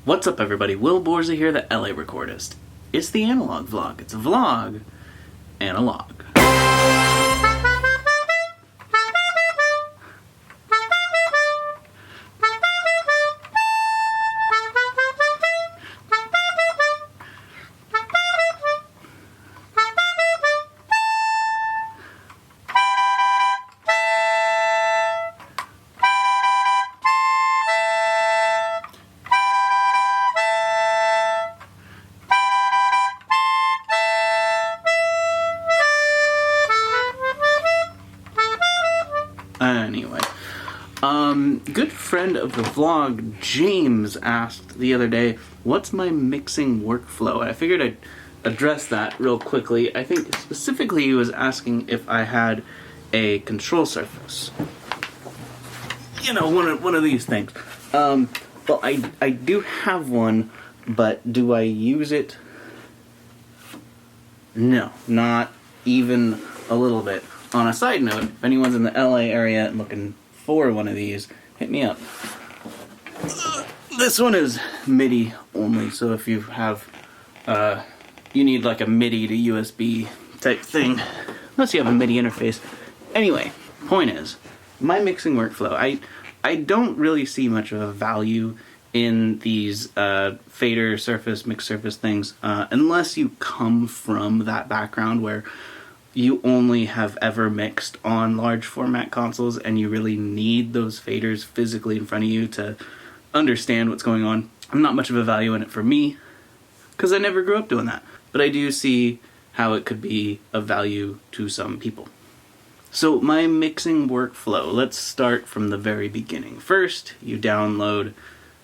What's up everybody, Will Borza here, the LA Recordist. It's the analog vlog. It's a vlog and a log. Anyway, good friend of the vlog, James, asked the other day, what's my mixing workflow? And I figured I'd address that real quickly. I think specifically he was asking if I had a control surface. You know, one of these things. Well, I do have one, but do I use it? No, not even a little bit. On a side note, if anyone's in the LA area and looking for one of these, hit me up. This one is MIDI only, so if you have, you need like a MIDI to USB type thing, unless you have a MIDI interface. Anyway, point is, my mixing workflow, I don't really see much of a value in these fader surface, mix surface things, unless you come from that background where you only have ever mixed on large format consoles and you really need those faders physically in front of you to understand what's going on. I'm not much of a value in it for me, because I never grew up doing that. But I do see how it could be of value to some people. So my mixing workflow, let's start from the very beginning. First, you download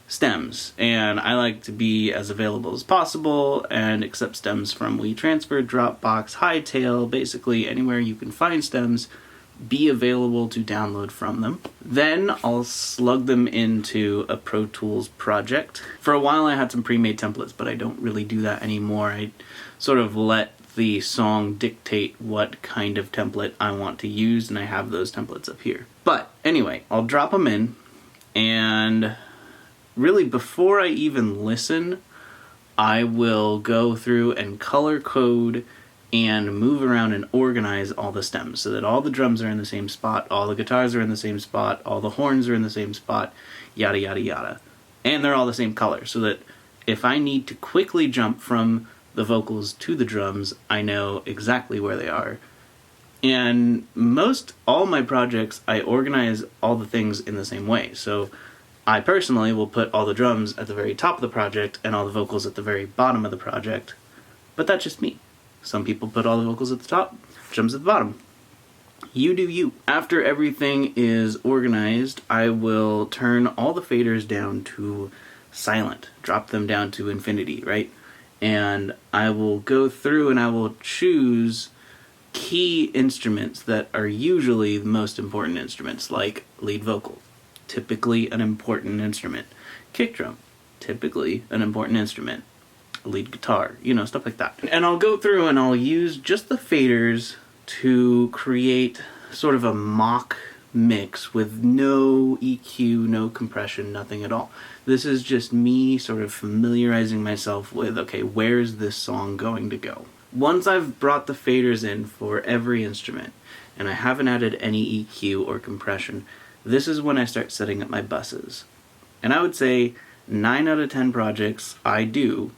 stems, and I like to be as available as possible and accept stems from WeTransfer, Dropbox, Hightail, basically anywhere you can find stems, be available to download from them. Then I'll slug them into a Pro Tools project. For a while I had some pre-made templates, but I don't really do that anymore. I sort of let the song dictate what kind of template I want to use, and I have those templates up here. But anyway, I'll drop them in, and really, before I even listen, I will go through and color code and move around and organize all the stems so that all the drums are in the same spot, all the guitars are in the same spot, all the horns are in the same spot, yada yada yada. And they're all the same color, so that if I need to quickly jump from the vocals to the drums, I know exactly where they are. And all my projects, I organize all the things in the same way. So I personally will put all the drums at the very top of the project and all the vocals at the very bottom of the project, but that's just me. Some people put all the vocals at the top, drums at the bottom. You do you. After everything is organized, I will turn all the faders down to silent, drop them down to infinity, right? And I will go through and I will choose key instruments that are usually the most important instruments, like lead vocal, typically an important instrument. Kick drum, typically an important instrument. Lead guitar, you know, stuff like that. And I'll go through and I'll use just the faders to create sort of a mock mix with no EQ, no compression, nothing at all. This is just me sort of familiarizing myself with, okay, where's this song going to go? Once I've brought the faders in for every instrument, and I haven't added any EQ or compression, this is when I start setting up my buses. And I would say 9 out of 10 projects I do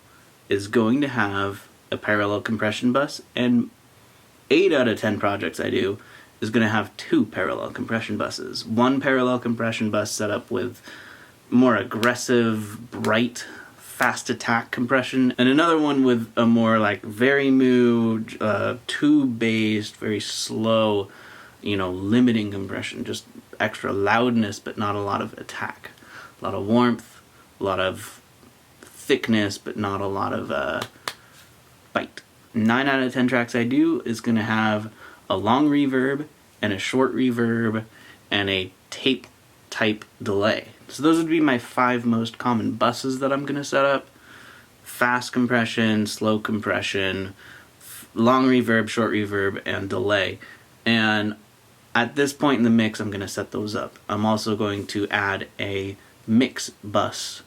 is going to have a parallel compression bus, and 8 out of 10 projects I do is going to have 2 parallel compression buses. One parallel compression bus set up with more aggressive, bright, fast attack compression, and another one with a more like very mood, tube-based, very slow, you know, limiting compression, just extra loudness but not a lot of attack. A lot of warmth, a lot of thickness, but not a lot of bite. 9 out of 10 tracks I do is going to have a long reverb and a short reverb and a tape type delay. So those would be my 5 most common buses that I'm going to set up. Fast compression, slow compression, long reverb, short reverb, and delay. And at this point in the mix, I'm going to set those up. I'm also going to add a mix bus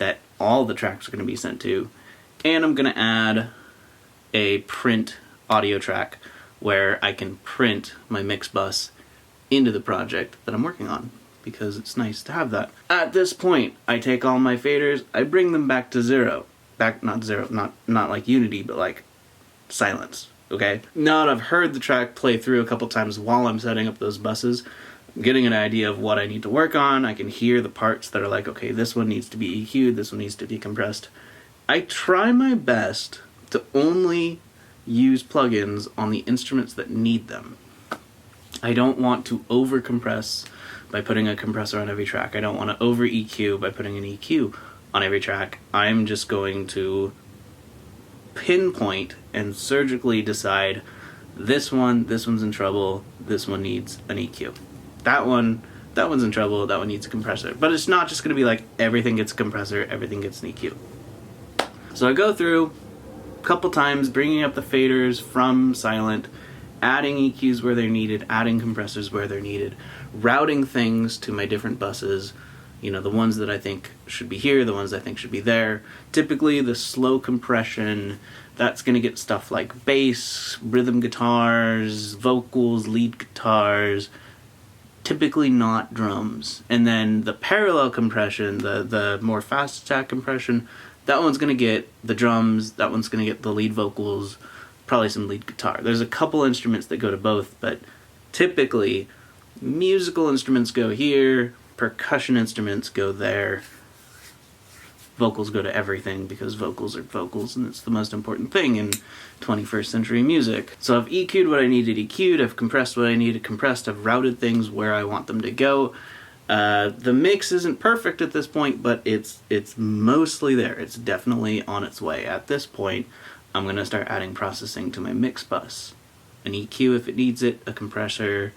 that all the tracks are going to be sent to, and I'm going to add a print audio track where I can print my mix bus into the project that I'm working on, because it's nice to have that. At this point, I take all my faders, I bring them back to zero. Not zero, not like unity, but like silence, okay? Now that I've heard the track play through a couple times while I'm setting up those buses, I'm getting an idea of what I need to work on. I can hear the parts that are like, okay, this one needs to be EQ'd, this one needs to be compressed. I try my best to only use plugins on the instruments that need them. I don't want to over compress by putting a compressor on every track. I don't want to over EQ by putting an EQ on every track. I'm just going to pinpoint and surgically decide this one's in trouble, this one needs an EQ. That one's in trouble, that one needs a compressor. But it's not just going to be like everything gets a compressor, everything gets an EQ. So I go through a couple times, bringing up the faders from silent, adding EQs where they're needed, adding compressors where they're needed, routing things to my different buses, you know, the ones that I think should be here, the ones I think should be there. Typically the slow compression, that's going to get stuff like bass, rhythm guitars, vocals, lead guitars, typically not drums. And then the parallel compression, the more fast attack compression, that one's going to get the drums, that one's going to get the lead vocals, probably some lead guitar. There's a couple instruments that go to both, but typically musical instruments go here, percussion instruments go there, vocals go to everything, because vocals are vocals and it's the most important thing in 21st century music. So I've EQ'd what I needed EQ'd, I've compressed what I needed compressed, I've routed things where I want them to go. The mix isn't perfect at this point, but it's mostly there. It's definitely on its way. At this point, I'm going to start adding processing to my mix bus. An EQ if it needs it, a compressor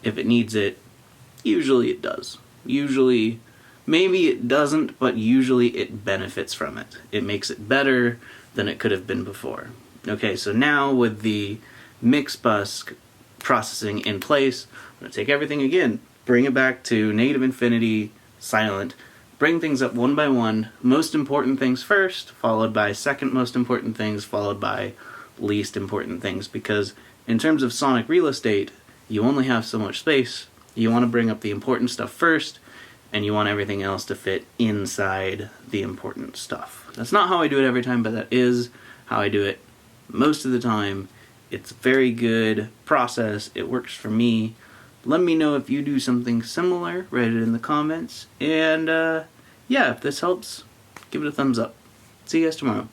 if it needs it. Usually it does. Usually, maybe it doesn't, but usually it benefits from it. It makes it better than it could have been before. Okay, so now with the mix bus processing in place, I'm going to take everything again, bring it back to negative infinity, silent, bring things up one by one, most important things first, followed by second most important things, followed by least important things, because in terms of sonic real estate, you only have so much space. You want to bring up the important stuff first, and you want everything else to fit inside the important stuff. That's not how I do it every time, but that is how I do it most of the time. It's a very good process. It works for me. Let me know if you do something similar. Write it in the comments. And yeah, if this helps, give it a thumbs up. See you guys tomorrow.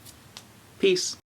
Peace.